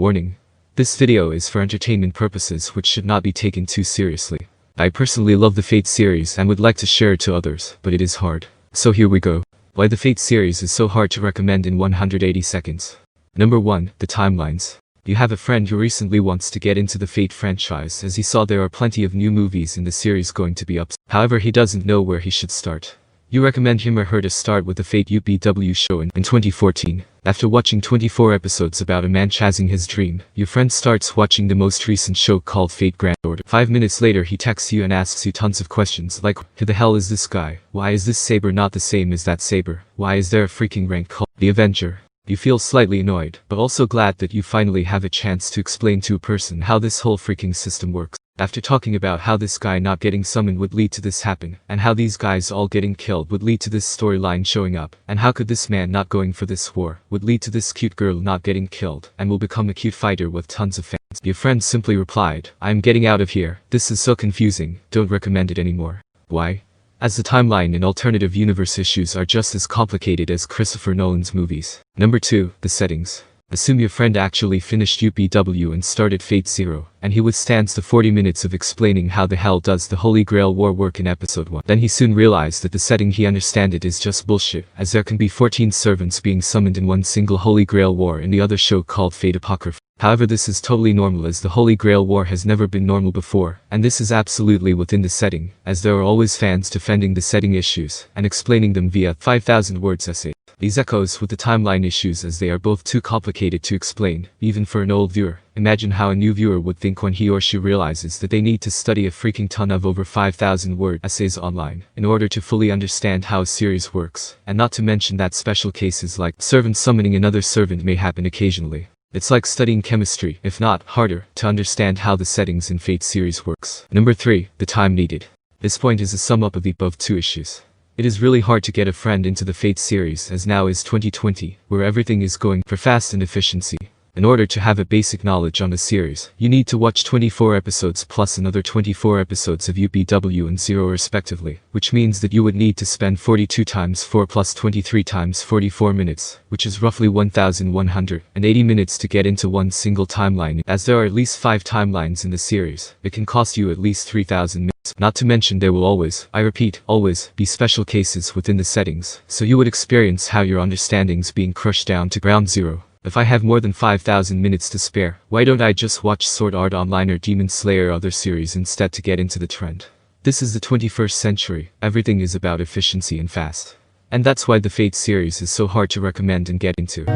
Warning. This video is for entertainment purposes which should not be taken too seriously. I personally love the Fate series and would like to share it to others, but it is hard. So here we go. Why the Fate series is so hard to recommend in 180 seconds. Number 1. The timelines. You have a friend who recently wants to get into the Fate franchise as he saw there are plenty of new movies in the series going to be up. However, he doesn't know where he should start. You recommend him or her to start with the Fate UPW show in 2014. After watching 24 episodes about a man chasing his dream, your friend starts watching the most recent show called Fate Grand Order. 5 minutes later he texts you and asks you tons of questions like, who the hell is this guy? Why is this saber not the same as that saber? Why is there a freaking rank called the Avenger? You feel slightly annoyed, but also glad that you finally have a chance to explain to a person how this whole freaking system works. After talking about how this guy not getting summoned would lead to this happen, and how these guys all getting killed would lead to this storyline showing up, and how could this man not going for this war would lead to this cute girl not getting killed and will become a cute fighter with tons of fans. Your friend simply replied, I'm getting out of here, this is so confusing, don't recommend it anymore. Why? As the timeline and alternative universe issues are just as complicated as Christopher Nolan's movies. Number 2. The settings. Assume your friend actually finished UPW and started Fate Zero, and he withstands the 40 minutes of explaining how the hell does the Holy Grail War work in episode 1. Then he soon realized that the setting he understand it is just bullshit, as there can be 14 servants being summoned in one single Holy Grail War in the other show called Fate Apocrypha. However, this is totally normal as the Holy Grail War has never been normal before, and this is absolutely within the setting, as there are always fans defending the setting issues and explaining them via 5,000 words essay. These echoes with the timeline issues as they are both too complicated to explain, even for an old viewer. Imagine how a new viewer would think when he or she realizes that they need to study a freaking ton of over 5,000 word essays online in order to fully understand how a series works, and not to mention that special cases like servant summoning another servant may happen occasionally. It's like studying chemistry, if not harder, to understand how the settings in Fate series works. Number 3. The time needed. This point is a sum up of the above two issues. It is really hard to get a friend into the Fate series as now is 2020, where everything is going for fast and efficiency. In order to have a basic knowledge on the series, you need to watch 24 episodes plus another 24 episodes of UPW and Zero respectively, which means that you would need to spend 42 times 4 plus 23 times 44 minutes, which is roughly 1,180 minutes to get into one single timeline. As there are at least 5 timelines in the series, it can cost you at least 3,000 minutes. Not to mention there will always, I repeat, always, be special cases within the settings, so you would experience how your understandings being crushed down to ground zero. If I have more than 5,000 minutes to spare, why don't I just watch Sword Art Online or Demon Slayer or other series instead to get into the trend? This is the 21st century, everything is about efficiency and fast. And that's why the Fate series is so hard to recommend and get into.